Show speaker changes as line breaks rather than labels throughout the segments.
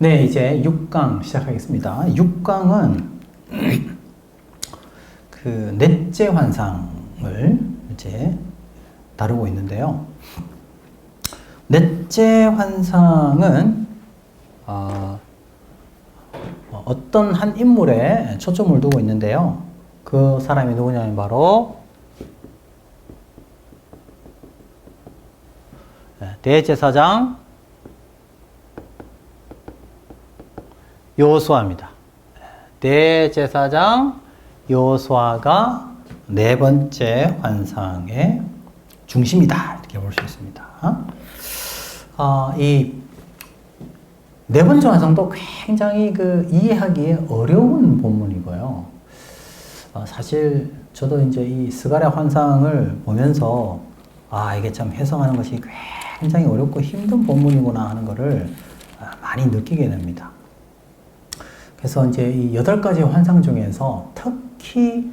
네, 이제 6강 시작하겠습니다. 6강은 그 넷째 환상을 이제 다루고 있는데요. 넷째 환상은 어떤 한 인물에 초점을 두고 있는데요. 그 사람이 누구냐면 바로 대제사장 여호수아입니다. 대제사장 여호수아가 네 번째 환상의 중심이다, 이렇게 볼 수 있습니다. 이 네 번째 환상도 굉장히 이해하기에 어려운 본문이고요. 사실 저도 이제 이 스가랴 환상을 보면서 이게 참 해석하는 것이 굉장히 어렵고 힘든 본문이구나 하는 것을 많이 느끼게 됩니다. 그래서 이제 이 8가지 환상 중에서 특히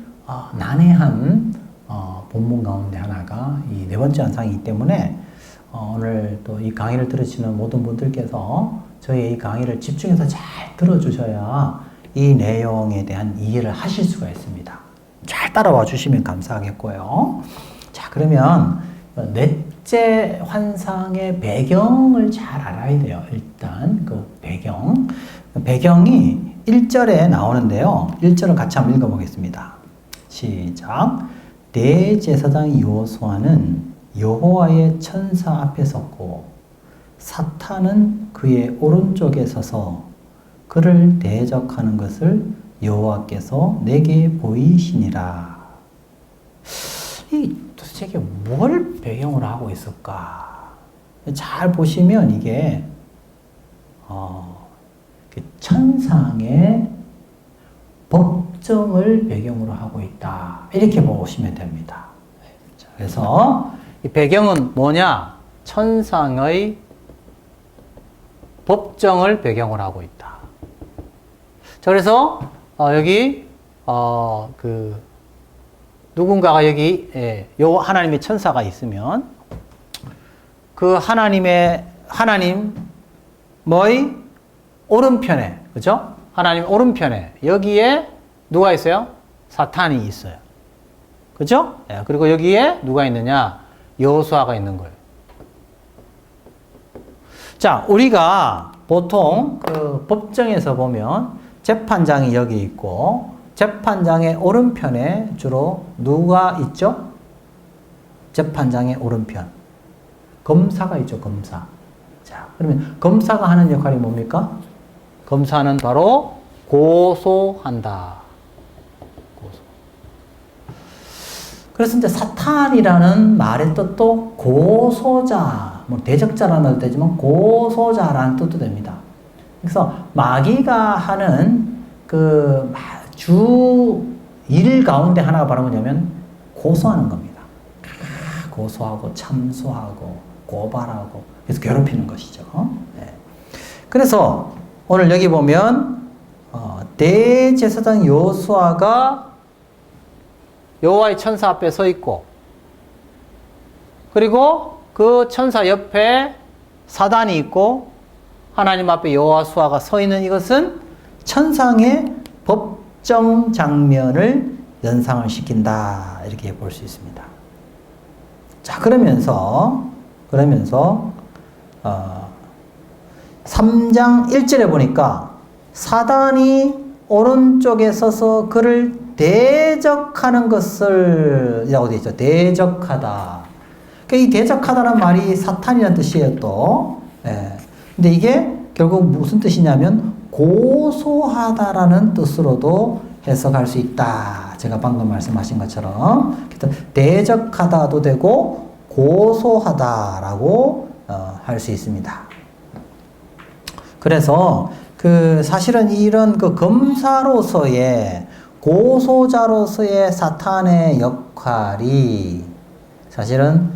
난해한 본문 가운데 하나가 이 네 번째 환상이기 때문에 오늘 또 이 강의를 들으시는 모든 분들께서 저희 이 강의를 집중해서 잘 들어주셔야 이 내용에 대한 이해를 하실 수가 있습니다. 잘 따라와 주시면 감사하겠고요. 자, 그러면 넷째 환상의 배경을 잘 알아야 돼요. 일단 그 배경이 1절에 나오는데요. 1절을 같이 한번 읽어보겠습니다. 시작. 대제사장 여호수아는 여호와의 천사 앞에 섰고 사탄은 그의 오른쪽에 서서 그를 대적하는 것을 여호와께서 내게 보이시니라. 도대체 이게 뭘 배경으로 하고 있을까? 잘 보시면 이게 천상의 법정을 배경으로 하고 있다, 이렇게 보시면 됩니다. 그래서 이 배경은 뭐냐? 천상의 법정을 배경으로 하고 있다. 자, 그래서 여기 누군가가 여기 하나님의 천사가 있으면 그 하나님의 오른편에, 그죠? 하나님 오른편에 여기에 누가 있어요? 사탄이 있어요. 그죠? 그리고 여기에 누가 있느냐? 여호수아가 있는 거예요. 자, 우리가 보통 그 법정에서 보면 재판장이 여기 있고 재판장의 오른편에 주로 누가 있죠? 재판장의 오른편. 검사가 있죠, 검사. 자, 그러면 검사가 하는 역할이 뭡니까? 검사는 바로 고소한다. 그래서 이제 사탄이라는 말의 뜻도 고소자, 대적자라는 뜻도 되지만 고소자라는 뜻도 됩니다. 그래서 마귀가 하는 주 일 가운데 하나가 바로 뭐냐면 고소하는 겁니다. 고소하고 참소하고 고발하고 그래서 괴롭히는 것이죠. 네. 그래서 오늘 여기 보면 대제사장 여호수아가 여호와의 천사 앞에 서 있고, 그리고 그 천사 옆에 사단이 있고 하나님 앞에 여호수아가 서 있는 이것은 천상의 법정 장면을 연상을 시킨다, 이렇게 볼 수 있습니다. 자, 그러면서 3장 1절에 보니까 사단이 오른쪽에 서서 그를 대적하는 것을 이라고 되어 있죠. 대적하다. 이 대적하다는 말이 사탄이라는 뜻이에요, 또. 근데 이게 결국 무슨 뜻이냐면 고소하다라는 뜻으로도 해석할 수 있다. 제가 방금 말씀하신 것처럼. 대적하다도 되고 고소하다라고 할 수 있습니다. 그래서 사실은 이런 검사로서의 고소자로서의 사탄의 역할이 사실은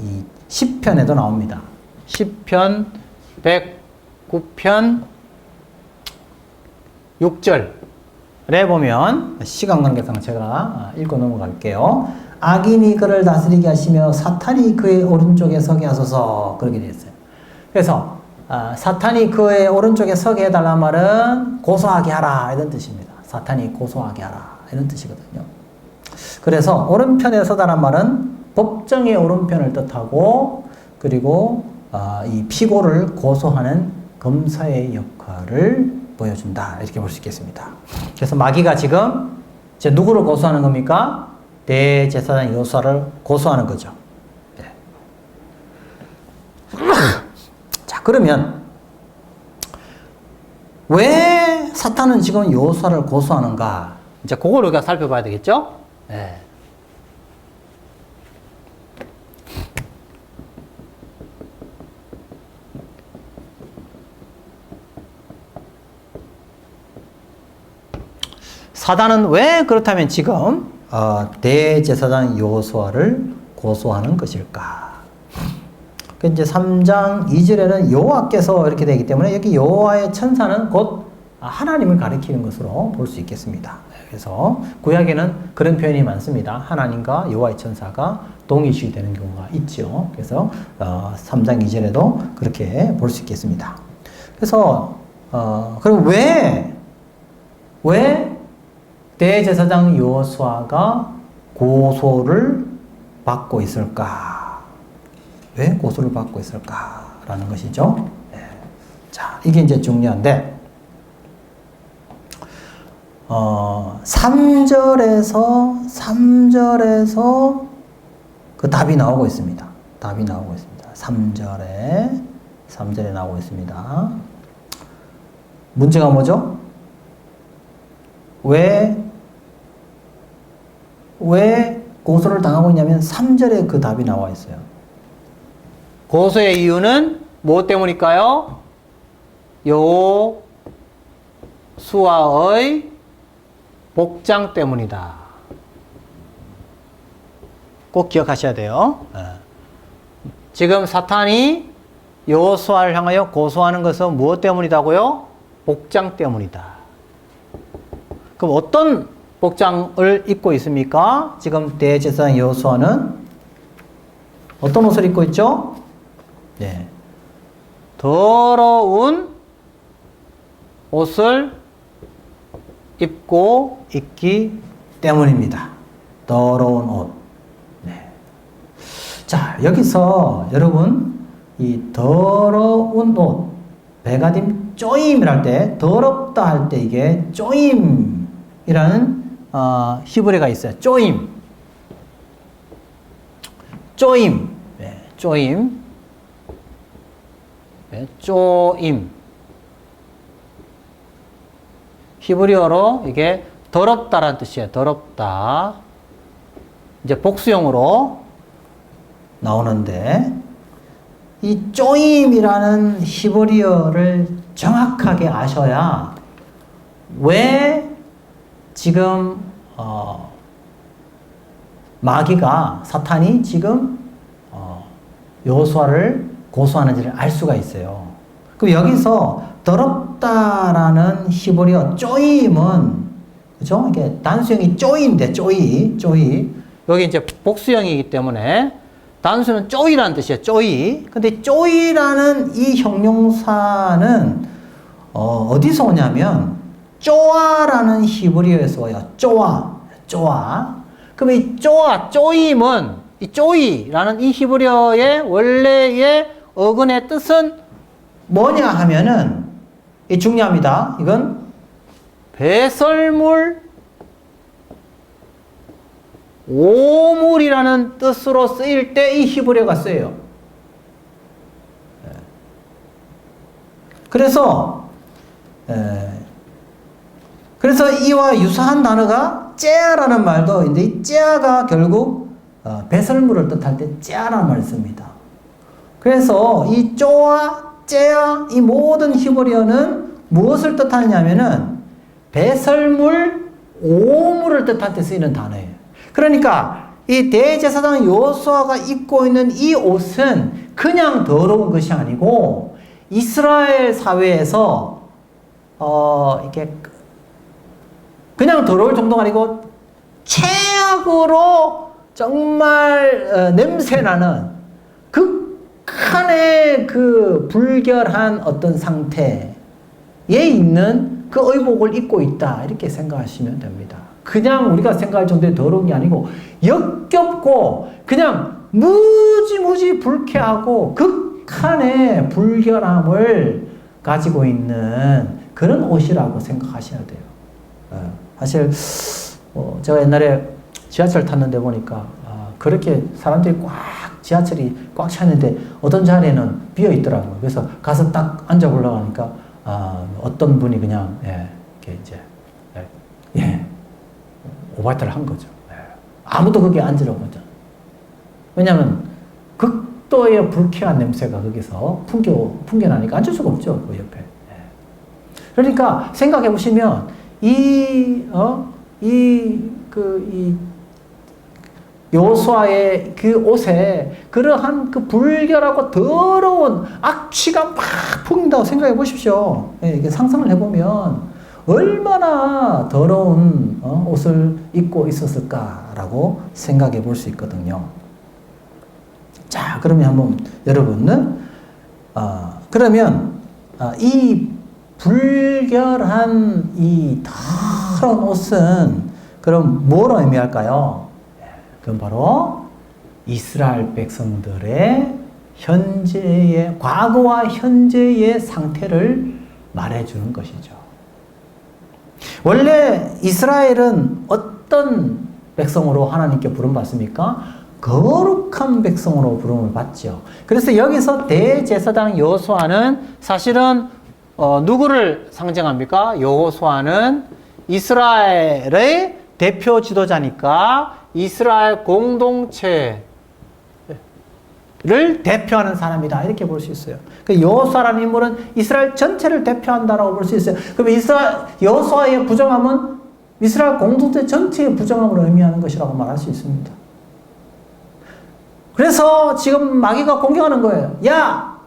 이 시편에도 나옵니다. 시편 109편 6절에 보면 시간 관계상 제가 읽고 넘어갈게요. 악인이 그를 다스리게 하시며 사탄이 그의 오른쪽에 서게 하소서, 그렇게 되어 있어요. 그래서 사탄이 그의 오른쪽에 서게 해달란 말은 고소하게 하라 이런 뜻입니다. 사탄이 고소하게 하라 이런 뜻이거든요. 그래서 오른편에 서다란 말은 법정의 오른편을 뜻하고 그리고 이 피고를 고소하는 검사의 역할을 보여준다 이렇게 볼 수 있겠습니다. 그래서 마귀가 지금 이제 누구를 고소하는 겁니까? 대제사장 여호수아를 고소하는 거죠. 네. 자, 그러면 왜 사탄은 지금 여호수아를 고소하는가? 이제 그걸 우리가 살펴봐야 되겠죠? 네. 사단은 왜 그렇다면 지금 대제사장 여호수아를 고소하는 것일까? 이제 3장 2절에는 여호와께서 이렇게 되기 때문에 여기 여호와의 천사는 곧 하나님을 가리키는 것으로 볼 수 있겠습니다. 그래서 구약에는 그런 표현이 많습니다. 하나님과 여호와의 천사가 동일시 되는 경우가 있죠. 그래서 3장 2절에도 그렇게 볼 수 있겠습니다. 그래서 그럼 왜 대제사장 여호수아가 고소를 받고 있을까? 왜 고소를 받고 있을까라는 것이죠. 네. 자, 이게 이제 중요한데, 3절에서 그 답이 나오고 있습니다. 답이 나오고 있습니다. 3절에 나오고 있습니다. 문제가 뭐죠? 왜 고소를 당하고 있냐면 3절에 그 답이 나와 있어요. 고소의 이유는 무엇 때문일까요? 여호수아의 복장 때문이다. 꼭 기억하셔야 돼요. 지금 사탄이 여호수아를 향하여 고소하는 것은 무엇 때문이다고요? 복장 때문이다. 그럼 어떤 복장을 입고 있습니까? 지금 대제사장 여호수아는 어떤 옷을 입고 있죠? 네. 더러운 옷을 입고 있기 때문입니다. 더러운 옷. 네. 자, 여기서 여러분 이 더러운 옷, 베가딤 쪼임이랄 때, 더럽다 할 때 이게 쪼임이라는 히브리가 있어요. 쪼임. 네, 쪼임. 네, 쪼임. 히브리어로 이게 더럽다라는 뜻이에요. 더럽다. 이제 복수형으로 나오는데, 이 쪼임이라는 히브리어를 정확하게 아셔야 왜 지금 마귀가 사탄이 지금 여호수아를 고소하는지를 알 수가 있어요. 그럼 여기서 더럽다라는 히브리어 쪼임은 그죠? 이게 단수형이 쪼이인데 쪼이. 여기 이제 복수형이기 때문에 단수는 쪼이라는 뜻이에요. 쪼이. 근데 쪼이라는 이 형용사는 어디서 오냐면 쪼아라는 히브리어에서 와요. 쪼아. 그럼 이 쪼임은 이 쪼이라는 이 히브리어의 원래의 어근의 뜻은 뭐냐 하면은 이 중요합니다. 이건 배설물, 오물이라는 뜻으로 쓰일 때 이 히브리어가 쓰여요. 그래서 이와 유사한 단어가 째아라는 말도 있는데 이 째아가 결국 배설물을 뜻할 때 째아라는 말을 씁니다. 그래서 이 쪼아, 째아 이 모든 히브리어는 무엇을 뜻하느냐면은 배설물, 오물을 뜻할 때 쓰이는 단어예요. 그러니까 이 대제사장 여호수아가 입고 있는 이 옷은 그냥 더러운 것이 아니고 이스라엘 사회에서 이렇게 그냥 더러울 정도가 아니고 최악으로 정말 냄새나는 극한 극한의 그 불결한 어떤 상태에 있는 그 의복을 입고 있다. 이렇게 생각하시면 됩니다. 그냥 우리가 생각할 정도의 더러운 게 아니고 역겹고 그냥 무지무지 불쾌하고 극한의 불결함을 가지고 있는 그런 옷이라고 생각하셔야 돼요. 사실 제가 옛날에 지하철 탔는데 보니까 그렇게 사람들이 지하철이 꽉 찼는데 어떤 자리에는 비어 있더라고요. 그래서 가서 딱 앉아 보려고 하니까 어떤 분이 그냥 이렇게 이제 오바이트를 한 거죠. 아무도 거기에 앉으려고 하죠. 왜냐하면 극도의 불쾌한 냄새가 거기서 풍겨나니까 앉을 수가 없죠. 그 옆에. 그러니까 생각해 보시면 여호수아의 그 옷에 그러한 그 불결하고 더러운 악취가 막 풍긴다고 생각해 보십시오. 이게 상상을 해보면 얼마나 더러운 옷을 입고 있었을까라고 생각해 볼 수 있거든요. 자, 그러면 한번 여러분은 그러면 이 불결한 이 더러운 옷은 그럼 뭘 의미할까요? 그건 바로 이스라엘 백성들의 현재의 과거와 현재의 상태를 말해주는 것이죠. 원래 이스라엘은 어떤 백성으로 하나님께 부름받습니까? 거룩한 백성으로 부름을 받죠. 그래서 여기서 대제사장 여호수아는 사실은 누구를 상징합니까? 여호수아는 이스라엘의 대표 지도자니까 이스라엘 공동체를 대표하는 사람이다. 이렇게 볼 수 있어요. 여호수아라는 인물은 이스라엘 전체를 대표한다라고 볼 수 있어요. 그럼 여호수아의 부정함은 이스라엘 공동체 전체의 부정함을 의미하는 것이라고 말할 수 있습니다. 그래서 지금 마귀가 공격하는 거예요. 야!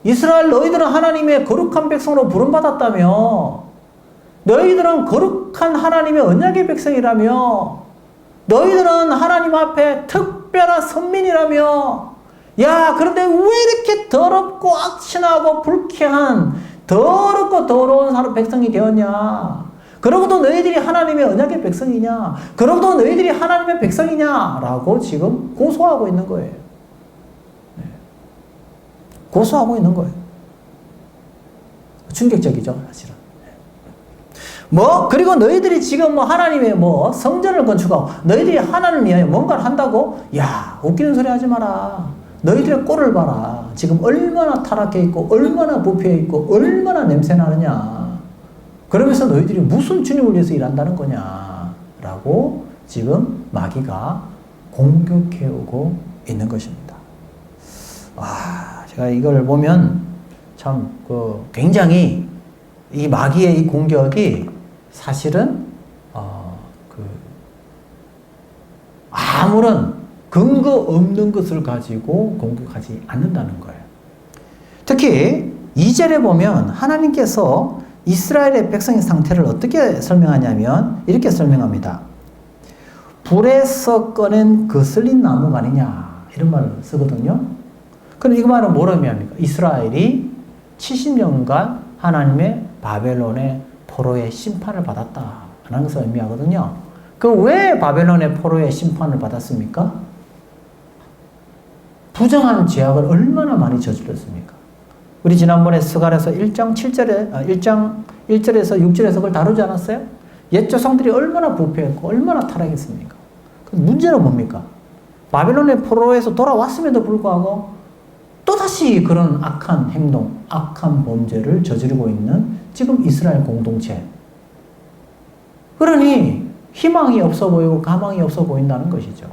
이스라엘 너희들은 하나님의 거룩한 백성으로 부름받았다며. 너희들은 거룩한 하나님의 언약의 백성이라며. 너희들은 하나님 앞에 특별한 선민이라며. 야, 그런데 왜 이렇게 더럽고 악취나고 불쾌한 더럽고 더러운 백성이 되었냐? 그러고도 너희들이 하나님의 언약의 백성이냐? 그러고도 너희들이 하나님의 백성이냐? 라고 지금 고소하고 있는 거예요. 고소하고 있는 거예요. 충격적이죠, 사실은. 그리고 너희들이 지금 하나님의 성전을 건축하고 너희들이 하나님을 위하여 뭔가를 한다고? 야, 웃기는 소리 하지 마라. 너희들의 꼴을 봐라. 지금 얼마나 타락해 있고, 얼마나 부패해 있고, 얼마나 냄새 나느냐. 그러면서 너희들이 무슨 주님을 위해서 일한다는 거냐. 라고 지금 마귀가 공격해 오고 있는 것입니다. 제가 이걸 보면 참 굉장히 이 마귀의 이 공격이 사실은 아무런 근거 없는 것을 가지고 공격하지 않는다는 거예요. 특히 2절에 보면 하나님께서 이스라엘의 백성의 상태를 어떻게 설명하냐면 이렇게 설명합니다. 불에서 꺼낸 거슬린 나무가 아니냐 이런 말을 쓰거든요. 그럼 이 말은 뭘 의미합니까? 이스라엘이 70년간 하나님의 바벨론의 포로의 심판을 받았다라는 것을 의미하거든요. 왜 바벨론의 포로의 심판을 받았습니까? 부정한 죄악을 얼마나 많이 저질렀습니까? 우리 지난번에 스가랴서 1장 1절에서 6절에서 그걸 다루지 않았어요? 옛 조상들이 얼마나 부패했고 얼마나 타락했습니까? 문제는 뭡니까? 바벨론의 포로에서 돌아왔음에도 불구하고 또다시 그런 악한 행동, 악한 범죄를 저지르고 있는 지금 이스라엘 공동체. 그러니 희망이 없어 보이고 가망이 없어 보인다는 것이죠.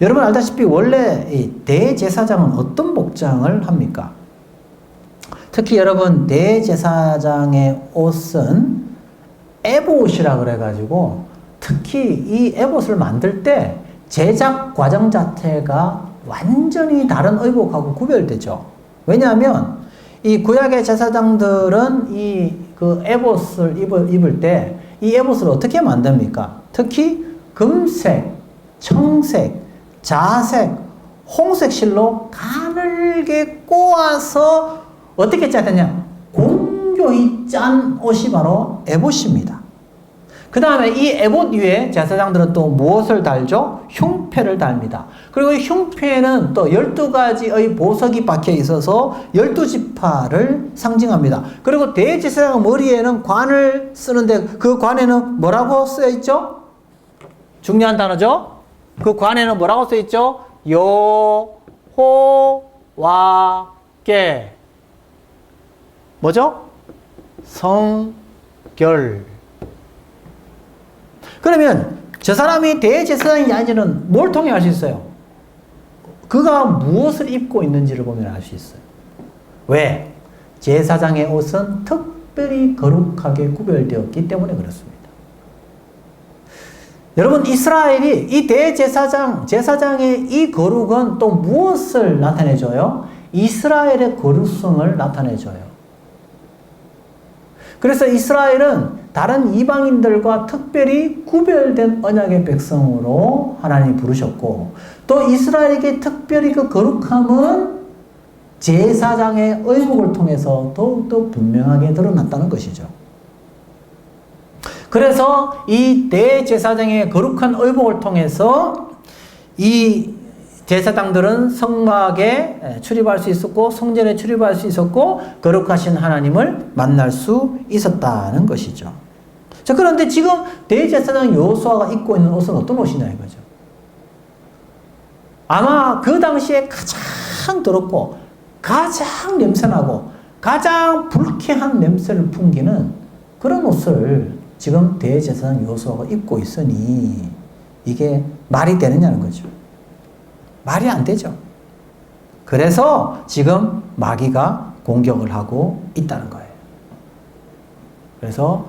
여러분 알다시피 원래 이 대제사장은 어떤 복장을 합니까? 특히 여러분 대제사장의 옷은 에봇이라 그래가지고 특히 이 에봇을 만들 때 제작 과정 자체가 완전히 다른 의복하고 구별되죠. 왜냐하면 이 구약의 제사장들은 그 에봇을 입을 때 이 에봇을 어떻게 만듭니까? 특히 금색, 청색, 자색, 홍색 실로 가늘게 꼬아서 어떻게 짜야 되냐? 공교히 짠 옷이 바로 에봇입니다. 그 다음에 이 에봇 위에 제사장들은 또 무엇을 달죠? 흉패를 달니다. 그리고 흉패에는 또 12가지의 보석이 박혀 있어서 12지파를 상징합니다. 그리고 대제사장 머리에는 관을 쓰는데 그 관에는 뭐라고 쓰여 있죠? 중요한 단어죠? 그 관에는 뭐라고 쓰여 있죠? 여호와께 뭐죠? 성결. 그러면 저 사람이 대제사장이 아니면 뭘 통해 알 수 있어요? 그가 무엇을 입고 있는지를 보면 알 수 있어요. 왜? 제사장의 옷은 특별히 거룩하게 구별되었기 때문에 그렇습니다. 여러분, 이스라엘이 이 제사장의 이 거룩은 또 무엇을 나타내줘요? 이스라엘의 거룩성을 나타내줘요. 그래서 이스라엘은 다른 이방인들과 특별히 구별된 언약의 백성으로 하나님이 부르셨고, 또 이스라엘에게 특별히 그 거룩함은 제사장의 의복을 통해서 더욱더 분명하게 드러났다는 것이죠. 그래서 이 대제사장의 거룩한 의복을 통해서 이 제사장들은 성막에 출입할 수 있었고 성전에 출입할 수 있었고 거룩하신 하나님을 만날 수 있었다는 것이죠. 자, 그런데 지금 대제사장 여호수아가 입고 있는 옷은 어떤 옷이냐 이거죠. 아마 그 당시에 가장 더럽고 가장 냄새나고 가장 불쾌한 냄새를 풍기는 그런 옷을 지금 대제사장 여호수아가 입고 있으니 이게 말이 되느냐는 거죠. 말이 안 되죠. 그래서 지금 마귀가 공격을 하고 있다는 거예요. 그래서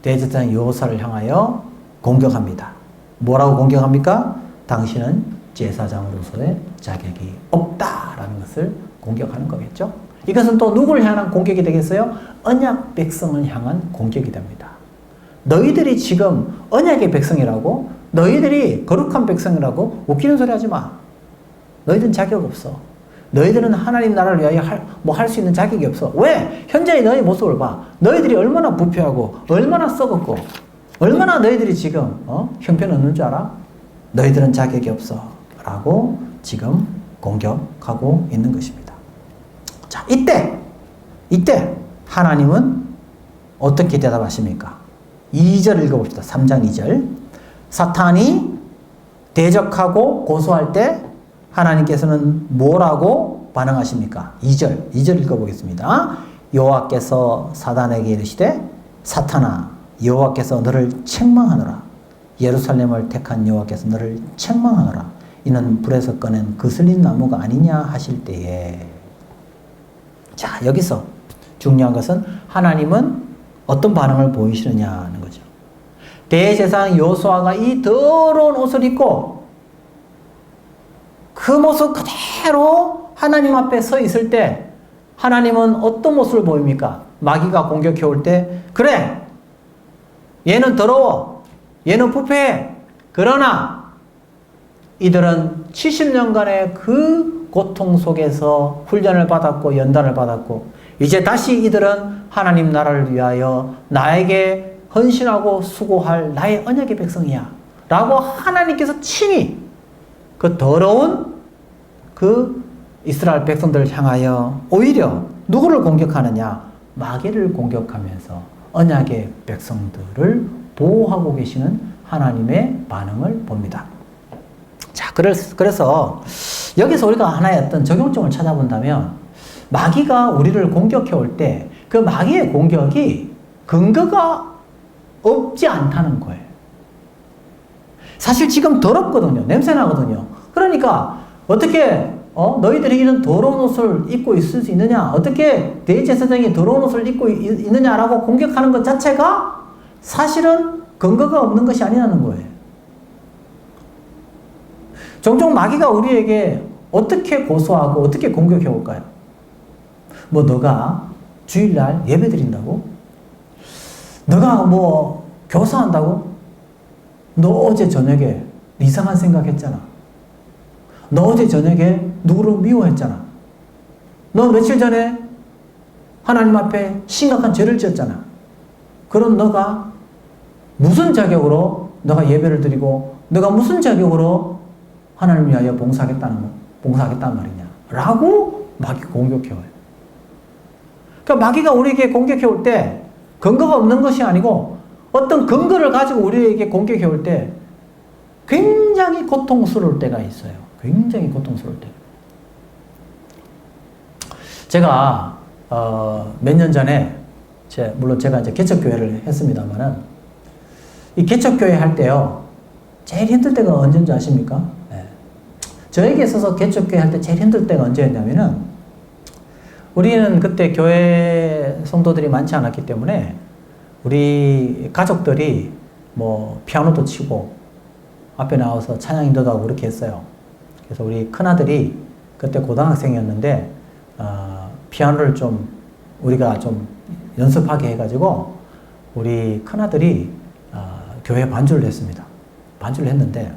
대제사장 여호수아를 향하여 공격합니다. 뭐라고 공격합니까? 당신은 제사장으로서의 자격이 없다라는 것을 공격하는 거겠죠. 이것은 또 누구를 향한 공격이 되겠어요? 언약 백성을 향한 공격이 됩니다. 너희들이 지금 언약의 백성이라고, 너희들이 거룩한 백성이라고 웃기는 소리 하지 마. 너희들은 자격 없어. 너희들은 하나님 나라를 위하여 할 수 있는 자격이 없어. 왜? 현재의 너희 모습을 봐. 너희들이 얼마나 부패하고 얼마나 썩었고 얼마나 너희들이 지금 형편없는 줄 알아? 너희들은 자격이 없어 라고 지금 공격하고 있는 것입니다. 자, 이때 하나님은 어떻게 대답하십니까? 2절 읽어봅시다. 3장 2절. 사탄이 대적하고 고소할 때 하나님께서는 뭐라고 반응하십니까? 2절 읽어보겠습니다. 여호와께서 사단에게 이르시되 사탄아 여호와께서 너를 책망하노라. 예루살렘을 택한 여호와께서 너를 책망하노라. 이는 불에서 꺼낸 거슬린 나무가 아니냐 하실 때에. 자, 여기서 중요한 것은 하나님은 어떤 반응을 보이시느냐는 거죠. 대제사장 여호수아가 이 더러운 옷을 입고 그 모습 그대로 하나님 앞에 서 있을 때 하나님은 어떤 모습을 보입니까? 마귀가 공격해 올 때 그래 얘는 더러워 얘는 부패해 그러나 이들은 70년간의 그 고통 속에서 훈련을 받았고 연단을 받았고 이제 다시 이들은 하나님 나라를 위하여 나에게 헌신하고 수고할 나의 언약의 백성이야 라고 하나님께서 친히 그 더러운 그 이스라엘 백성들을 향하여 오히려 누구를 공격하느냐? 마귀를 공격하면서 언약의 백성들을 보호하고 계시는 하나님의 반응을 봅니다. 자, 그래서 여기서 우리가 하나의 어떤 적용점을 찾아본다면 마귀가 우리를 공격해 올 때 그 마귀의 공격이 근거가 없지 않다는 거예요. 사실 지금 더럽거든요. 냄새나거든요. 그러니까 어떻게 너희들이 이런 더러운 옷을 입고 있을 수 있느냐? 어떻게 대제사장이 더러운 옷을 입고 있느냐라고 공격하는 것 자체가 사실은 근거가 없는 것이 아니라는 거예요. 종종 마귀가 우리에게 어떻게 고소하고 어떻게 공격해 올까요? 뭐 너가 주일날 예배 드린다고? 너가 뭐 교사한다고? 너 어제 저녁에 이상한 생각 했잖아. 너 어제 저녁에 누구를 미워했잖아. 너 며칠 전에 하나님 앞에 심각한 죄를 지었잖아. 그런 너가 무슨 자격으로 너가 예배를 드리고 너가 무슨 자격으로 하나님을 위하여 봉사하겠다는 말이냐 라고 마귀가 공격해와요. 그러니까 마귀가 우리에게 공격해올 때 근거가 없는 것이 아니고 어떤 근거를 가지고 우리에게 공격해올 때 굉장히 고통스러울 때가 있어요. 굉장히 고통스러울 때. 제가 몇 년 전에 물론 제가 이제 개척교회를 했습니다만은 이 개척교회 할 때요 제일 힘들 때가 언제인지 아십니까? 네. 저에게 있어서 개척교회 할 때 제일 힘들 때가 언제였냐면은 우리는 그때 교회 성도들이 많지 않았기 때문에 우리 가족들이 뭐 피아노도 치고 앞에 나와서 찬양 인도도 하고 그렇게 했어요. 그래서 우리 큰아들이 그때 고등학생이었는데 피아노를 좀 우리가 좀 연습하게 해가지고 우리 큰아들이 교회 반주를 했습니다. 반주를 했는데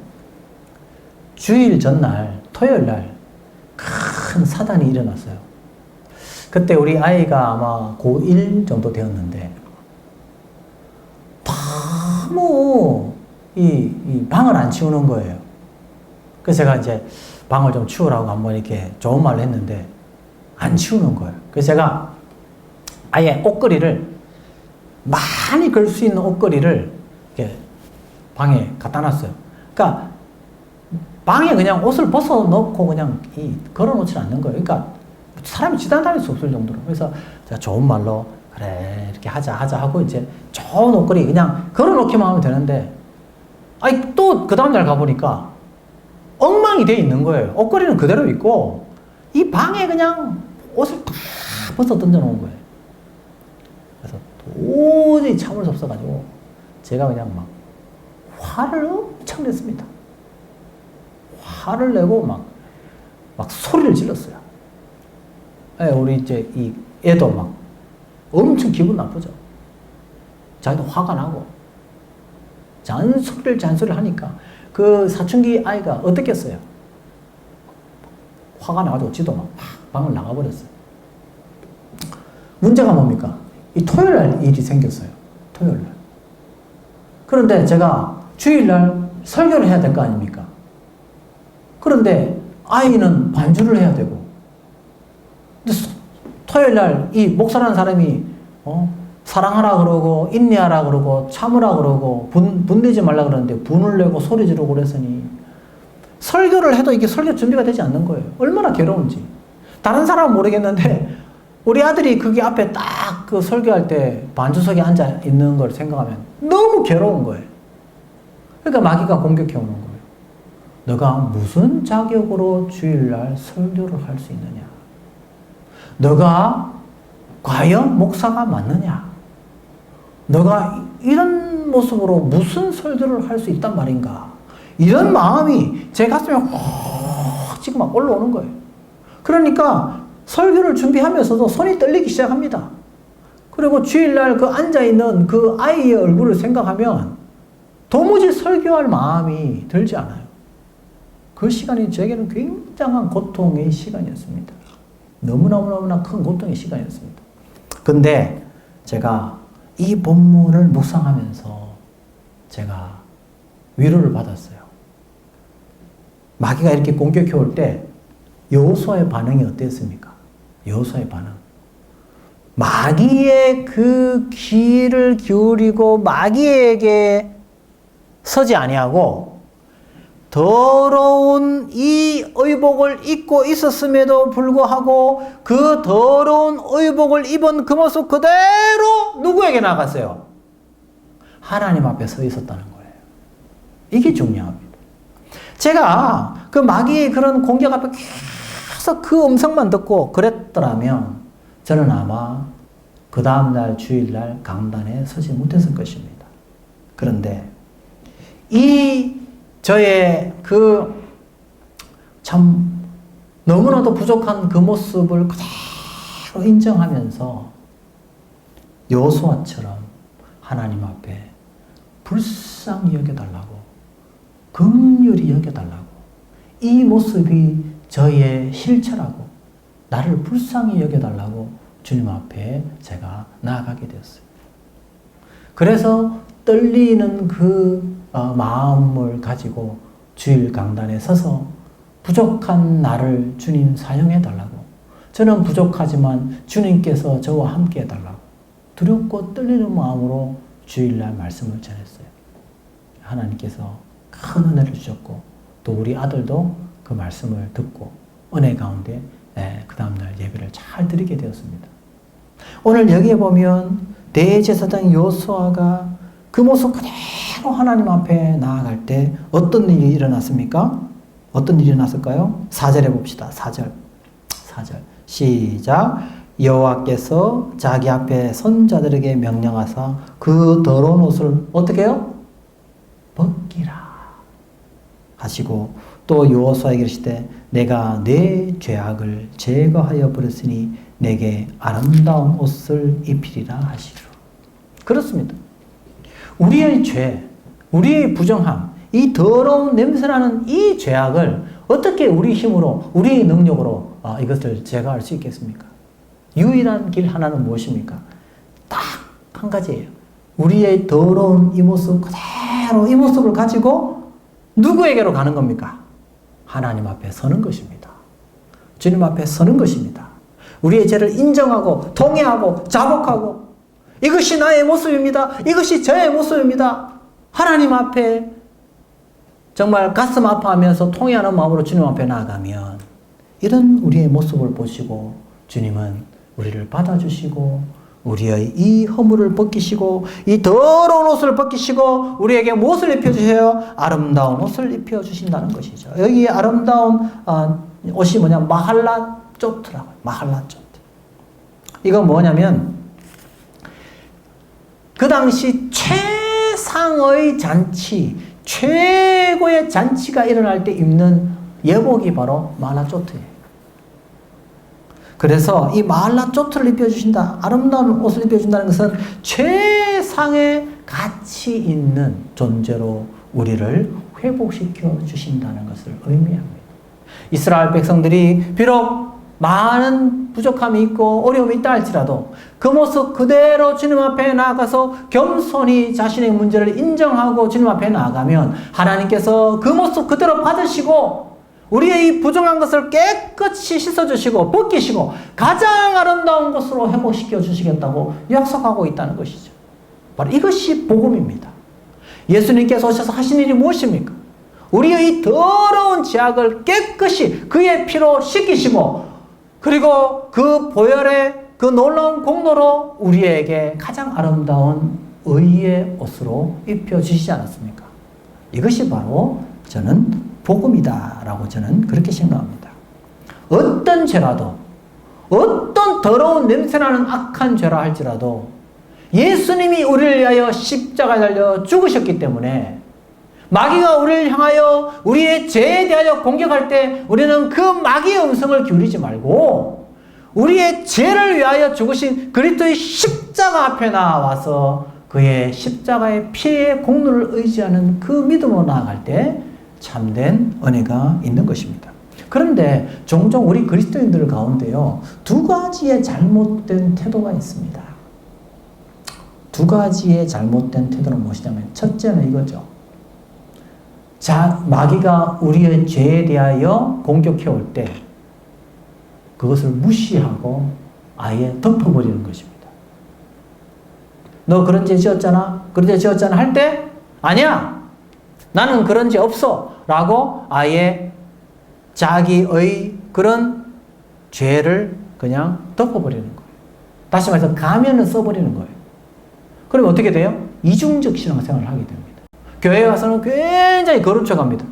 주일 전날 토요일 날 큰 사단이 일어났어요. 그때 우리 아이가 아마 고1 정도 되었는데 너무 이 방을 안 치우는 거예요. 그래서 제가 이제 방을 좀 치우라고 한번 이렇게 좋은 말을 했는데 안 치우는 거예요. 그래서 제가 아예 옷걸이를 많이 걸 수 있는 옷걸이를 이렇게 방에 갖다 놨어요. 그러니까 방에 그냥 옷을 벗어 놓고 그냥 걸어 놓지 않는 거예요. 그러니까 사람이 지나다닐 수 없을 정도로. 그래서 제가 좋은 말로 그래 이렇게 하자 하고 이제 좋은 옷걸이 그냥 걸어 놓기만 하면 되는데 아니 또 그 다음날 가보니까 엉망이 돼 있는 거예요. 옷걸이는 그대로 있고 이 방에 그냥 옷을 다 벗어 던져 놓은 거예요. 그래서 도저히 참을 수 없어가지고 제가 그냥 막 화를 엄청 냈습니다. 화를 내고 막 소리를 질렀어요. 네, 우리 이제 이 애도 막 엄청 기분 나쁘죠. 자기도 화가 나고 잔소리를 하니까 그 사춘기 아이가 어떻겠어요? 화가 나가지고 지도 막 방을 나가버렸어요. 문제가 뭡니까? 이 토요일 날 일이 생겼어요. 토요일 날. 그런데 제가 주일 날 설교를 해야 될 거 아닙니까? 그런데 아이는 반주를 해야 되고 근데 토요일 날 이 목사라는 사람이 사랑하라 그러고 인내하라 그러고 참으라 그러고 분내지 말라 그러는데 분을 내고 소리 지르고 그랬으니 설교를 해도 이게 설교 준비가 되지 않는 거예요. 얼마나 괴로운지. 다른 사람은 모르겠는데 우리 아들이 거기 앞에 딱 그 설교할 때 반주석에 앉아 있는 걸 생각하면 너무 괴로운 거예요. 그러니까 마귀가 공격해 오는 거예요. 너가 무슨 자격으로 주일날 설교를 할 수 있느냐? 너가 과연 목사가 맞느냐? 너가 이런 모습으로 무슨 설교를 할 수 있단 말인가? 이런 마음이 제 가슴에 확 지금 막 올라오는 거예요. 그러니까 설교를 준비하면서도 손이 떨리기 시작합니다. 그리고 주일날 그 앉아있는 그 아이의 얼굴을 생각하면 도무지 설교할 마음이 들지 않아요. 그 시간이 저에게는 굉장한 고통의 시간이었습니다. 너무나 큰 고통의 시간이었습니다. 근데 제가 이 본문을 묵상하면서 제가 위로를 받았어요. 마귀가 이렇게 공격해 올 때 여호수아의 반응이 어땠습니까? 여호수아의 반응. 마귀의 그 귀를 기울이고 마귀에게 서지 아니하고 더러운 이 의복을 입고 있었음에도 불구하고 그 더러운 의복을 입은 그 모습 그대로 누구에게 나갔어요? 하나님 앞에 서 있었다는 거예요. 이게 중요합니다. 제가 그 마귀의 그런 공격 앞에 계속 그 음성만 듣고 그랬더라면 저는 아마 그 다음날 주일날 강단에 서지 못했을 것입니다. 그런데 이 저의 그 참 너무나도 부족한 그 모습을 그대로 인정하면서 여호수아처럼 하나님 앞에 불쌍히 여겨달라고 긍휼히 여겨달라고 이 모습이 저의 실체라고 나를 불쌍히 여겨달라고 주님 앞에 제가 나아가게 되었어요. 그래서 떨리는 그 마음을 가지고 주일 강단에 서서 부족한 나를 주님 사용해 달라고, 저는 부족하지만 주님께서 저와 함께 해달라고 두렵고 떨리는 마음으로 주일날 말씀을 전했어요. 하나님께서 큰 은혜를 주셨고 또 우리 아들도 그 말씀을 듣고 은혜 가운데 그 다음날 예배를 잘 드리게 되었습니다. 오늘 여기에 보면 대제사장 여호수아가 그 모습 그대로 하나님 앞에 나아갈 때 어떤 일이 일어났습니까? 어떤 일이 일어났을까요? 4절에 봅시다. 4절 시작. 여호와께서 자기 앞에 선자들에게 명령하사 그 더러운 옷을 어떻게 해요? 벗기라 하시고 또 여호수아에게 이르시되 내가 내 죄악을 제거하여 버렸으니 내게 아름다운 옷을 입히리라 하시리라. 그렇습니다. 우리의 죄, 우리의 부정함, 이 더러운 냄새나는 이 죄악을 어떻게 우리 힘으로, 우리의 능력으로 이것을 제거할 수 있겠습니까? 유일한 길 하나는 무엇입니까? 딱 한 가지예요. 우리의 더러운 이 모습 그대로 이 모습을 가지고 누구에게로 가는 겁니까? 하나님 앞에 서는 것입니다. 주님 앞에 서는 것입니다. 우리의 죄를 인정하고 통회하고 자복하고 이것이 나의 모습입니다. 이것이 저의 모습입니다. 하나님 앞에 정말 가슴 아파하면서 통회하는 마음으로 주님 앞에 나아가면 이런 우리의 모습을 보시고 주님은 우리를 받아주시고 우리의 이 허물을 벗기시고 이 더러운 옷을 벗기시고 우리에게 무엇을 입혀주세요? 아름다운 옷을 입혀주신다는 것이죠. 여기 아름다운 옷이 뭐냐? 마할라조트라고요. 마할라조트. 이건 뭐냐면 그 당시 최상의 잔치, 최고의 잔치가 일어날 때 입는 예복이 바로 마할라조트예요. 그래서 이 마할라조트를 입혀주신다, 아름다운 옷을 입혀준다는 것은 최상의 가치 있는 존재로 우리를 회복시켜 주신다는 것을 의미합니다. 이스라엘 백성들이 비록 많은 부족함이 있고 어려움이 있다 할지라도 그 모습 그대로 주님 앞에 나아가서 겸손히 자신의 문제를 인정하고 주님 앞에 나아가면 하나님께서 그 모습 그대로 받으시고 우리의 이 부정한 것을 깨끗이 씻어주시고 벗기시고 가장 아름다운 것으로 회복시켜 주시겠다고 약속하고 있다는 것이죠. 바로 이것이 복음입니다. 예수님께서 오셔서 하신 일이 무엇입니까? 우리의 이 더러운 죄악을 깨끗이 그의 피로 씻기시고 그리고 그 보혈의 그 놀라운 공로로 우리에게 가장 아름다운 의의 옷으로 입혀주시지 않았습니까? 이것이 바로 저는 복음이다라고 저는 그렇게 생각합니다. 어떤 죄라도 어떤 더러운 냄새나는 악한 죄라 할지라도 예수님이 우리를 위하여 십자가에 달려 죽으셨기 때문에 마귀가 우리를 향하여 우리의 죄에 대하여 공격할 때 우리는 그 마귀의 음성을 기울이지 말고 우리의 죄를 위하여 죽으신 그리스도의 십자가 앞에 나와서 그의 십자가의 피의 공로를 의지하는 그 믿음으로 나아갈 때 참된 은혜가 있는 것입니다. 그런데 종종 우리 그리스도인들 가운데요, 두 가지의 잘못된 태도가 있습니다. 두 가지의 잘못된 태도는 무엇이냐면 첫째는 이거죠. 마귀가 우리의 죄에 대하여 공격해 올 때 그것을 무시하고 아예 덮어버리는 것입니다. 너 그런 죄 지었잖아? 그런 죄 지었잖아? 할 때 아니야! 나는 그런 죄 없어! 라고 아예 자기의 그런 죄를 그냥 덮어버리는 거예요. 다시 말해서 가면을 써버리는 거예요. 그러면 어떻게 돼요? 이중적 신앙생활을 하게 됩니다. 교회에 와서는 굉장히 거룩 척합니다.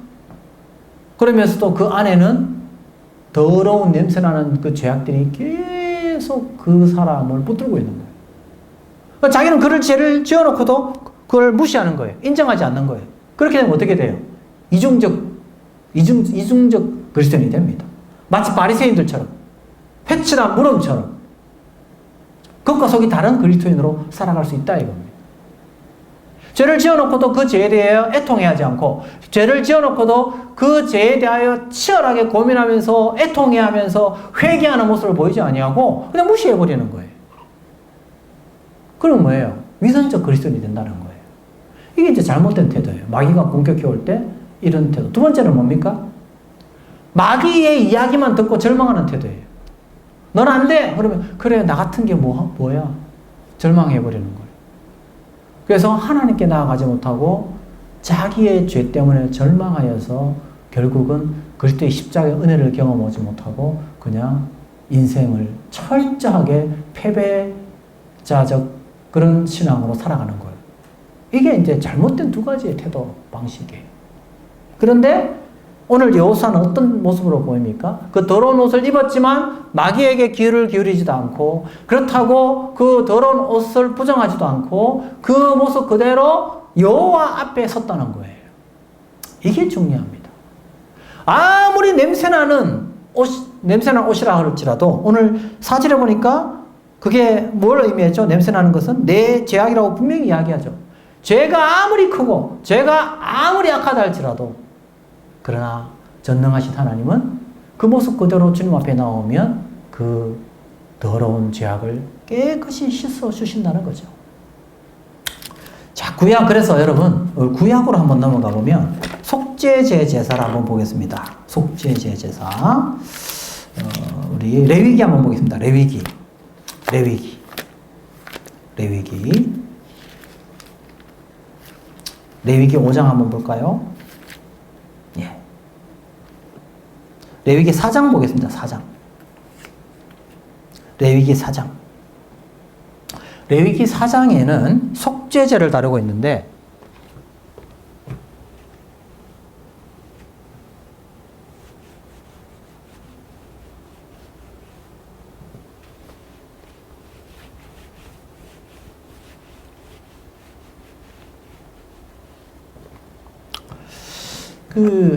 그러면서도 그 안에는 더러운 냄새나는 그 죄악들이 계속 그 사람을 붙들고 있는 거예요. 그러니까 자기는 그럴 죄를 지어놓고도 그걸 무시하는 거예요. 인정하지 않는 거예요. 그렇게 되면 어떻게 돼요? 이중적 그리스도인이 됩니다. 마치 바리새인들처럼 회칠한 무덤처럼 겉과 속이 다른 그리스도인으로 살아갈 수 있다 이겁니다. 죄를 지어놓고도 그 죄에 대하여 애통해하지 않고, 죄를 지어놓고도 그 죄에 대하여 치열하게 고민하면서 애통해하면서 회개하는 모습을 보이지 아니하고 그냥 무시해버리는 거예요. 그럼 뭐예요? 위선적 그리스도인이 된다는 거예요. 이게 이제 잘못된 태도예요. 마귀가 공격해올 때 이런 태도. 두 번째는 뭡니까? 마귀의 이야기만 듣고 절망하는 태도예요. 넌 안 돼! 그러면 그래 나 같은 게 뭐야? 절망해버리는 거예요. 그래서 하나님께 나아가지 못하고 자기의 죄 때문에 절망하여서 결국은 그리스도의 십자가의 은혜를 경험하지 못하고 그냥 인생을 철저하게 패배자적 그런 신앙으로 살아가는 거예요. 이게 이제 잘못된 두 가지의 태도 방식이에요. 그런데 오늘 여호수아는 어떤 모습으로 보입니까? 그 더러운 옷을 입었지만 마귀에게 귀를 기울이지도 않고, 그렇다고 그 더러운 옷을 부정하지도 않고 그 모습 그대로 여호와 앞에 섰다는 거예요. 이게 중요합니다. 아무리 냄새나는 옷이라 할지라도 오늘 사절에 보니까 그게 뭘 의미했죠? 냄새나는 것은 내 죄악이라고 분명히 이야기하죠. 죄가 아무리 크고 죄가 아무리 악하다 할지라도, 그러나 전능하신 하나님은 그 모습 그대로 주님 앞에 나오면 그 더러운 죄악을 깨끗이 씻어 주신다는 거죠. 자, 구약, 그래서 여러분 구약으로 한번 넘어가 보면 속죄제 제사를 한번 보겠습니다. 속죄제 제사. 우리 레위기 한번 보겠습니다. 레위기 5장 한번 볼까요? 예. 레위기 4장 보겠습니다. 4장. 레위기 4장. 레위기 4장에는 속죄제를 다루고 있는데,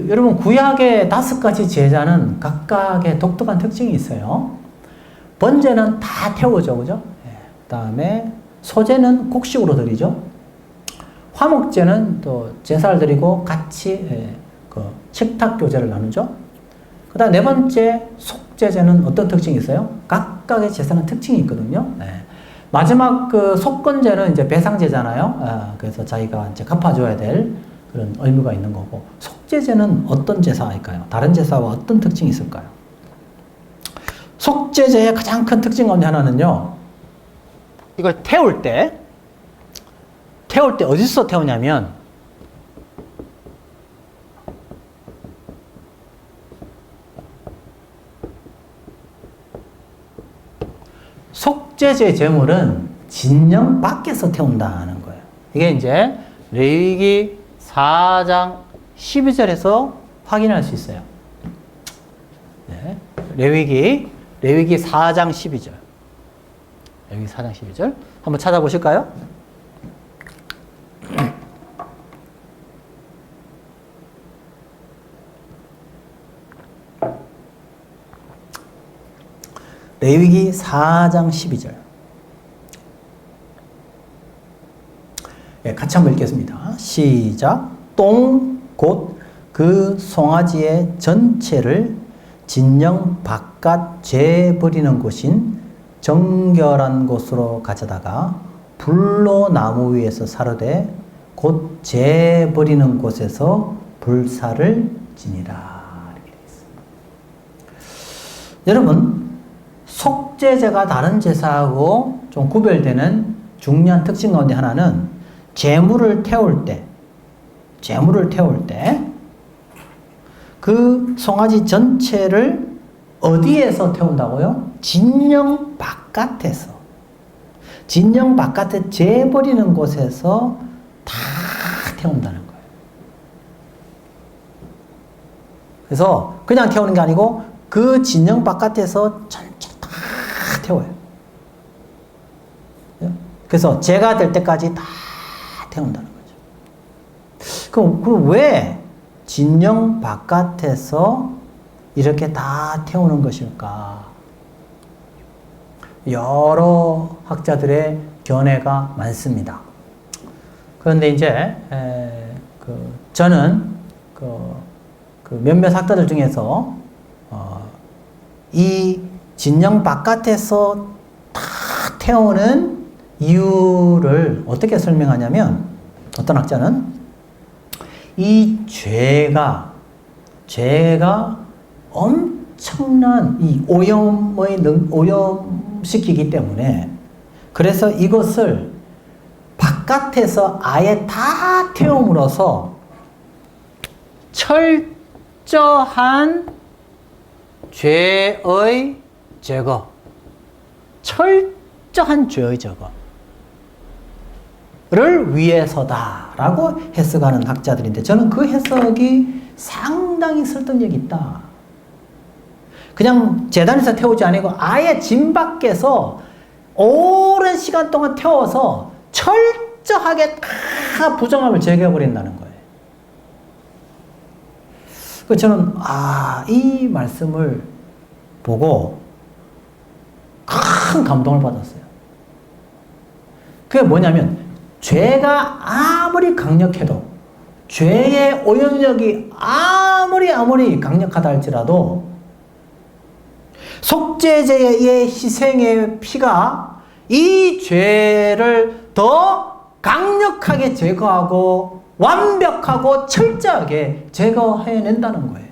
여러분 구약의 5가지 제사는 각각의 독특한 특징이 있어요. 번제는 다 태우죠, 그죠? 그 다음에 소제는 곡식으로 드리죠. 화목제는 또 제사를 드리고 같이 그 식탁 교제를 나누죠. 그 다음 네 번째 속제제는 어떤 특징이 있어요? 각각의 제사는 특징이 있거든요. 마지막 그 속건제는 이제 배상제잖아요. 그래서 자기가 이제 갚아줘야 될 그런 의무가 있는 거고, 속죄제는 어떤 제사일까요? 다른 제사와 어떤 특징이 있을까요? 속죄제의 가장 큰 특징 가운데 하나는요, 이걸 태울 때 어디서 태우냐면, 속죄제 제물은 진영 밖에서 태운다는 거예요. 이게 이제 레위기 4장 12절에서 확인할 수 있어요. 네. 레위기 4장 12절. 레위기 4장 12절. 한번 찾아보실까요? 레위기 4장 12절. 네, 같이 한번 읽겠습니다. 시작. 똥 곧 그 송아지의 전체를 진영 바깥 죄 버리는 곳인 정결한 곳으로 가져다가 불로 나무 위에서 사르되 곧 죄 버리는 곳에서 불사를 지니라. 이렇게 되어 있습니다. 여러분, 속죄제가 다른 제사하고 좀 구별되는 중요한 특징 가운데 하나는 제물을 태울 때 그 송아지 전체를 어디에서 태운다고요? 진영 바깥에서. 진영 바깥에 죄 버리는 곳에서 다 태운다는 거예요. 그래서 그냥 태우는 게 아니고 그 진영 바깥에서 전체 다 태워요. 그래서 죄가 될 때까지 다 태운다는 거죠. 그럼 왜 진영 바깥에서 이렇게 다 태우는 것일까? 여러 학자들의 견해가 많습니다. 그런데 이제 저는 그 몇몇 학자들 중에서 이 진영 바깥에서 다 태우는 이유를 어떻게 설명하냐면, 어떤 학자는 이 죄가 엄청난 이 오염시키기 때문에, 그래서 이것을 바깥에서 아예 다 태움으로써 철저한 죄의 제거, 철저한 죄의 제거를 위해서다라고 해석하는 학자들인데, 저는 그 해석이 상당히 설득력이 있다. 그냥 제단에서 태우지 아니고 아예 진 밖에서 오랜 시간 동안 태워서 철저하게 다 부정함을 제거해버린다는 거예요. 그래서 저는 이 말씀을 보고 큰 감동을 받았어요. 그게 뭐냐면, 죄가 아무리 강력해도, 죄의 오염력이 아무리 강력하다 할지라도 속죄제의 희생의 피가 이 죄를 더 강력하게 제거하고 완벽하고 철저하게 제거해낸다는 거예요.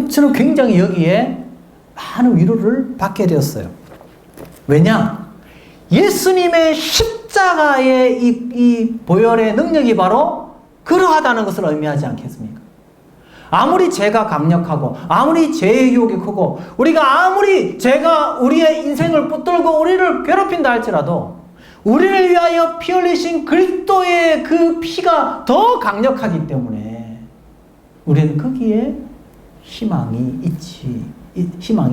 저는 굉장히 여기에 많은 위로를 받게 되었어요. 왜냐? 예수님의 십자가의 이 보혈의 능력이 바로 그러하다는 것을 의미하지 않겠습니까? 아무리 죄가 강력하고, 아무리 죄의 유혹이 크고, 우리가 아무리 죄가 우리의 인생을 붙들고 우리를 괴롭힌다 할지라도, 우리를 위하여 피 흘리신 그리스도의 그 피가 더 강력하기 때문에 우리는 거기에 희망이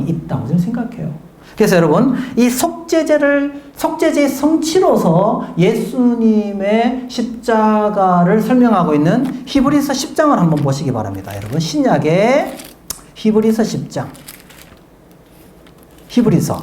있다고 저는 생각해요. 그래서 여러분, 이 속죄제의 성취로서 예수님의 십자가를 설명하고 있는 히브리서 10장을 한번 보시기 바랍니다. 여러분, 신약의 히브리서 10장. 히브리서.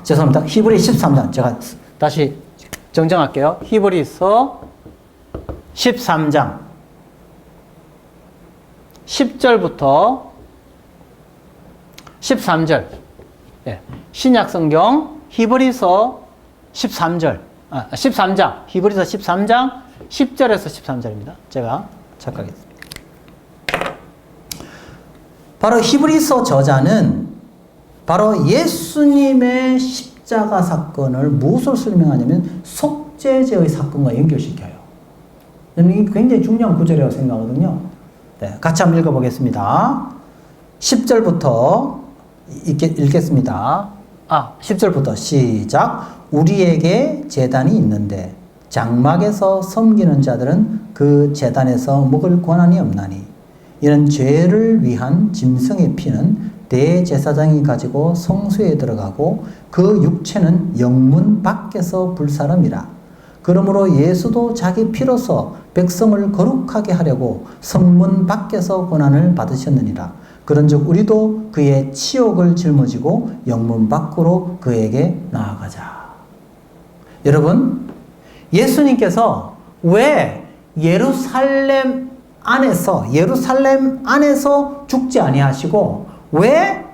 죄송합니다. 히브리 13장. 제가 다시 정정할게요. 히브리서 13장 10절부터 13절. 신약 성경 히브리서 13장. 히브리서 13장 10절에서 13절입니다. 제가 착각했습니다. 바로 히브리서 저자는 바로 예수님의 십자가 사건을 무엇으로 설명하냐면 속죄제의 사건과 연결시켜요. 저는 이게 굉장히 중요한 구절이라고 생각하거든요. 같이 한번 읽어보겠습니다. 10절부터 읽겠습니다. 10절부터 시작. 우리에게 제단이 있는데 장막에서 섬기는 자들은 그 제단에서 먹을 권한이 없나니, 이는 죄를 위한 짐승의 피는 대제사장이 가지고 성소에 들어가고 그 육체는 영문 밖에서 불사름이라. 그러므로 예수도 자기 피로서 백성을 거룩하게 하려고 성문 밖에서 고난을 받으셨느니라. 그런즉 우리도 그의 치욕을 짊어지고 영문 밖으로 그에게 나아가자. 여러분, 예수님께서 왜 예루살렘 안에서 죽지 아니하시고 왜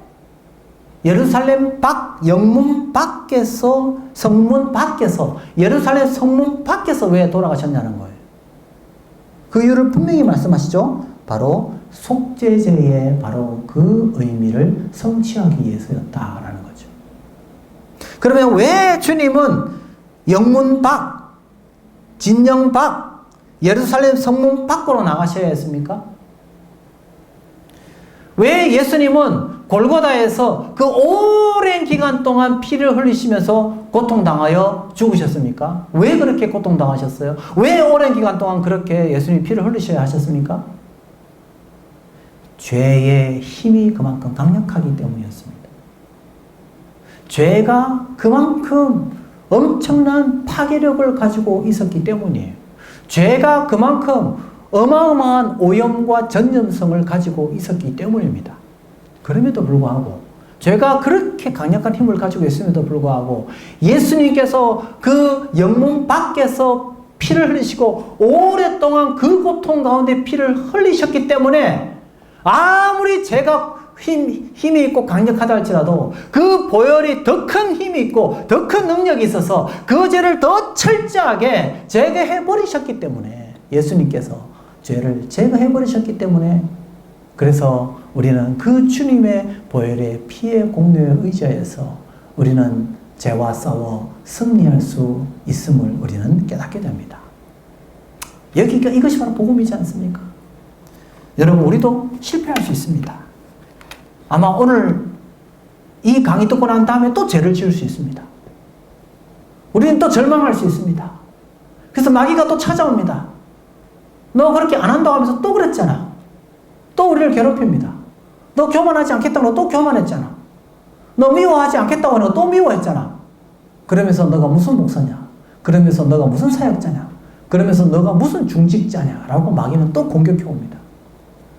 예루살렘 영문 밖에서, 성문 밖에서, 예루살렘 성문 밖에서 왜 돌아가셨냐는 거예요. 그 이유를 분명히 말씀하시죠. 바로 속죄제의 바로 그 의미를 성취하기 위해서였다라는 거죠. 그러면 왜 주님은 영문 밖, 진영 밖, 예루살렘 성문 밖으로 나가셔야 했습니까? 왜 예수님은 골고다에서 그 오랜 기간 동안 피를 흘리시면서 고통당하여 죽으셨습니까? 왜 그렇게 고통당하셨어요? 왜 오랜 기간 동안 그렇게 예수님이 피를 흘리셔야 하셨습니까? 죄의 힘이 그만큼 강력하기 때문이었습니다. 죄가 그만큼 엄청난 파괴력을 가지고 있었기 때문이에요. 죄가 그만큼 어마어마한 오염과 전염성을 가지고 있었기 때문입니다. 그럼에도 불구하고 죄가 그렇게 강력한 힘을 가지고 있음에도 불구하고 예수님께서 그 영문 밖에서 피를 흘리시고 오랫동안 그 고통 가운데 피를 흘리셨기 때문에 아무리 죄가 힘이 있고 강력하다 할지라도 그 보혈이 더 큰 힘이 있고 더 큰 능력이 있어서 그 죄를 더 철저하게 제거해 버리셨기 때문에 예수님께서 죄를 제거해 버리셨기 때문에 그래서 우리는 그 주님의 보혈의 피의 공로에 의지하여서 우리는 죄와 싸워 승리할 수 있음을 우리는 깨닫게 됩니다. 여기가 이것이 바로 복음이지 않습니까? 여러분 우리도 실패할 수 있습니다. 아마 오늘 이 강의 듣고 난 다음에 또 죄를 지을 수 있습니다. 우리는 또 절망할 수 있습니다. 그래서 마귀가 또 찾아옵니다. 너 그렇게 안 한다고 하면서 또 그랬잖아. 또 우리를 괴롭힙니다. 너 교만하지 않겠다고 또 교만했잖아. 너 미워하지 않겠다고 하는 또 미워했잖아. 그러면서 너가 무슨 목사냐? 그러면서 너가 무슨 사역자냐? 그러면서 너가 무슨 중직자냐? 라고 마귀는 또 공격해 옵니다.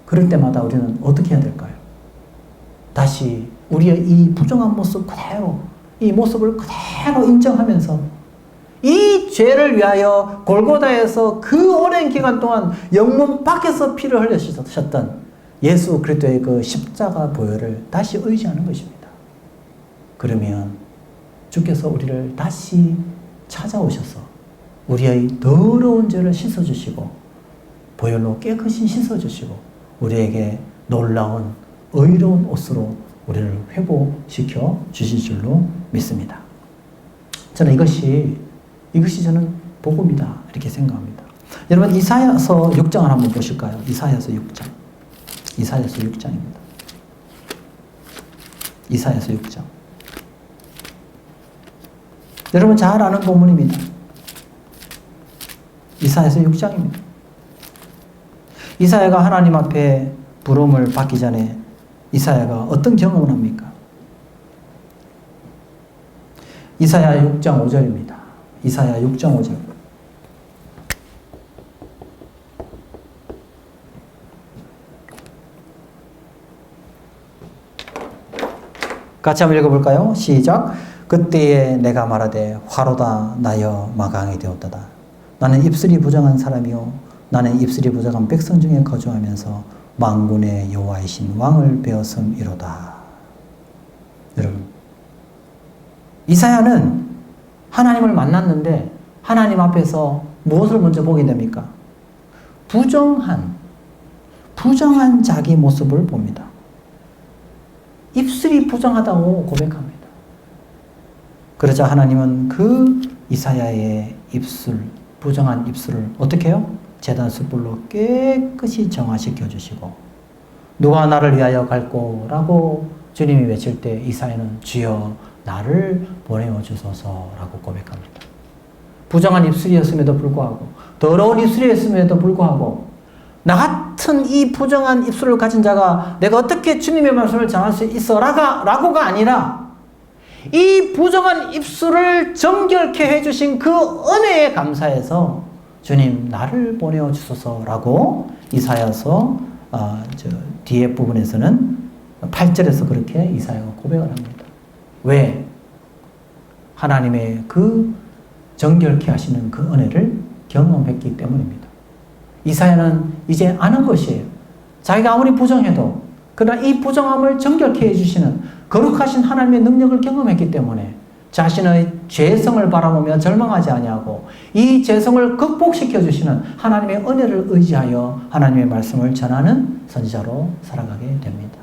그럴 때마다 우리는 어떻게 해야 될까요? 다시 우리의 이 부정한 모습 그대로, 이 모습을 그대로 인정하면서 이 죄를 위하여 골고다에서 그 오랜 기간 동안 영문 밖에서 피를 흘리셨던 예수 그리스도의 그 십자가 보혈을 다시 의지하는 것입니다. 그러면 주께서 우리를 다시 찾아오셔서 우리의 더러운 죄를 씻어주시고 보혈로 깨끗이 씻어주시고 우리에게 놀라운 의로운 옷으로 우리를 회복시켜 주실 줄로 믿습니다. 저는 이것이 저는 복음이다 이렇게 생각합니다. 여러분 이사야서 6장을 한번 보실까요? 이사야서 6장. 이사야서 6장입니다. 이사야서 6장. 여러분 잘 아는 본문입니다. 이사야서 6장입니다. 이사야가 하나님 앞에 부름을 받기 전에 이사야가 어떤 경험을 합니까? 이사야 6장 5절입니다. 이사야 6장 5절. 같이 한번 읽어볼까요? 시작. 그때에 내가 말하되 화로다 나여 마강이 되었도다. 나는 입술이 부정한 사람이요 나는 입술이 부정한 백성 중에 거주하면서 만군의 여호와이신 왕을 배웠음이로다. 여러분 이사야는 하나님을 만났는데 하나님 앞에서 무엇을 먼저 보게 됩니까? 부정한 자기 모습을 봅니다. 입술이 부정하다고 고백합니다. 그러자 하나님은 그 이사야의 입술, 부정한 입술을 어떻게 해요? 제단 숯불로 깨끗이 정화시켜 주시고 누가 나를 위하여 갈꼬? 라고 주님이 외칠 때 이사야는 주여 나를 보내어 주소서라고 고백합니다. 부정한 입술이었음에도 불구하고 더러운 입술이었음에도 불구하고 나 같은 이 부정한 입술을 가진 자가 내가 어떻게 주님의 말씀을 전할 수 있어? 라고가 아니라 이 부정한 입술을 정결케 해주신 그 은혜에 감사해서 주님 나를 보내어 주소서라고 이사야서 뒤에 부분에서는 8절에서 그렇게 이사야가 고백을 합니다. 왜? 하나님의 그 정결케 하시는 그 은혜를 경험했기 때문입니다. 이사야는 이제 아는 것이에요. 자기가 아무리 부정해도 그러나 이 부정함을 정결케 해주시는 거룩하신 하나님의 능력을 경험했기 때문에 자신의 죄성을 바라보며 절망하지 아니하고 이 죄성을 극복시켜 주시는 하나님의 은혜를 의지하여 하나님의 말씀을 전하는 선지자로 살아가게 됩니다.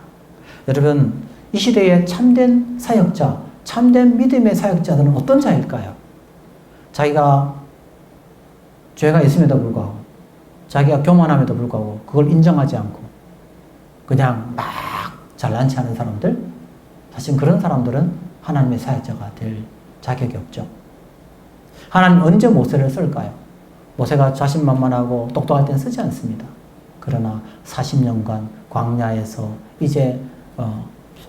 여러분 이 시대의 참된 사역자, 참된 믿음의 사역자들은 어떤 자일까요? 자기가 죄가 있음에도 불구하고 자기가 교만함에도 불구하고 그걸 인정하지 않고 그냥 막 잘난 체 하는 사람들, 사실 그런 사람들은 하나님의 사역자가 될 자격이 없죠. 하나님 언제 모세를 쓸까요? 모세가 자신만만하고 똑똑할 땐 쓰지 않습니다. 그러나 40년간 광야에서 이제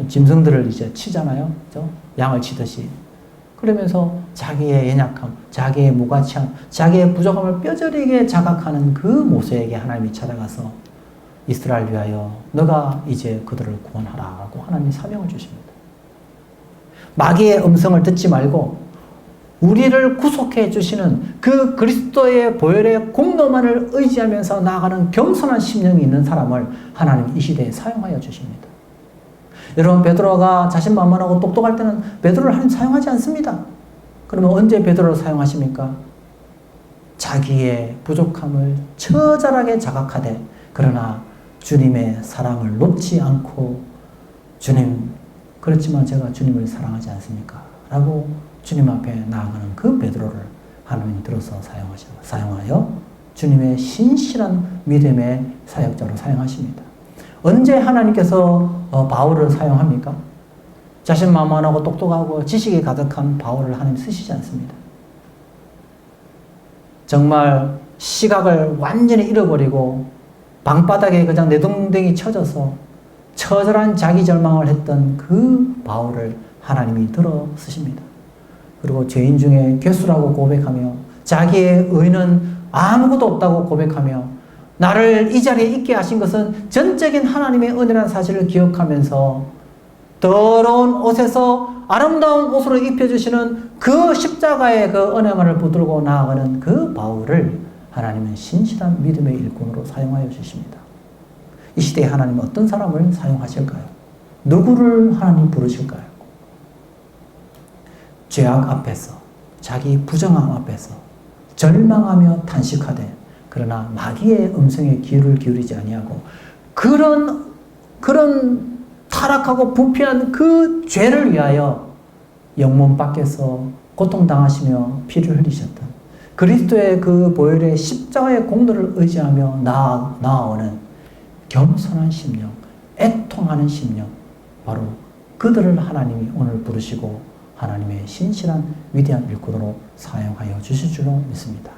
짐승들을 이제 치잖아요. 그죠? 양을 치듯이. 그러면서 자기의 연약함, 자기의 무가치함, 자기의 부족함을 뼈저리게 자각하는 그 모세에게 하나님이 찾아가서 이스라엘 위하여 너가 이제 그들을 구원하라고 하나님이 사명을 주십니다. 마귀의 음성을 듣지 말고 우리를 구속해 주시는 그 그리스도의 보혈의 공로만을 의지하면서 나아가는 겸손한 심령이 있는 사람을 하나님 이 시대에 사용하여 주십니다. 여러분, 베드로가 자신만만하고 똑똑할 때는 베드로를 하나님 사용하지 않습니다. 그러면 언제 베드로를 사용하십니까? 자기의 부족함을 처절하게 자각하되 그러나 주님의 사랑을 놓지 않고 주님, 그렇지만 제가 주님을 사랑하지 않습니까? 라고 주님 앞에 나아가는 그 베드로를 하나님이 들어서 사용하여 주님의 신실한 믿음의 사역자로 사용하십니다. 언제 하나님께서 바울을 사용합니까? 자신만만하고 똑똑하고 지식이 가득한 바울을 하나님 쓰시지 않습니다. 정말 시각을 완전히 잃어버리고 방바닥에 그냥 내동댕이 쳐져서 처절한 자기 절망을 했던 그 바울을 하나님이 들어 쓰십니다. 그리고 죄인 중에 괴수라고 고백하며 자기의 의는 아무것도 없다고 고백하며 나를 이 자리에 있게 하신 것은 전적인 하나님의 은혜라는 사실을 기억하면서 더러운 옷에서 아름다운 옷으로 입혀주시는 그 십자가의 그 은혜만을 붙들고 나아가는 그 바울을 하나님은 신실한 믿음의 일꾼으로 사용하여 주십니다. 이 시대에 하나님은 어떤 사람을 사용하실까요? 누구를 하나님 부르실까요? 죄악 앞에서, 자기 부정함 앞에서 절망하며 탄식하되 그러나 마귀의 음성에 귀를 기울이지 아니하고 그런 타락하고 부패한 그 죄를 위하여 영문 밖에서 고통당하시며 피를 흘리셨던 그리스도의 그 보혈의 십자가의 공로를 의지하며 나아오는 겸손한 심령, 애통하는 심령, 바로 그들을 하나님이 오늘 부르시고 하나님의 신실한 위대한 일꾼으로 사용하여 주실 줄로 믿습니다.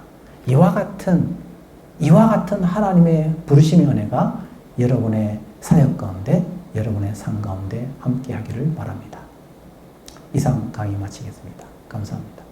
이와 같은 하나님의 부르심의 은혜가 여러분의 사역 가운데, 여러분의 삶 가운데 함께 하기를 바랍니다. 이상 강의 마치겠습니다. 감사합니다.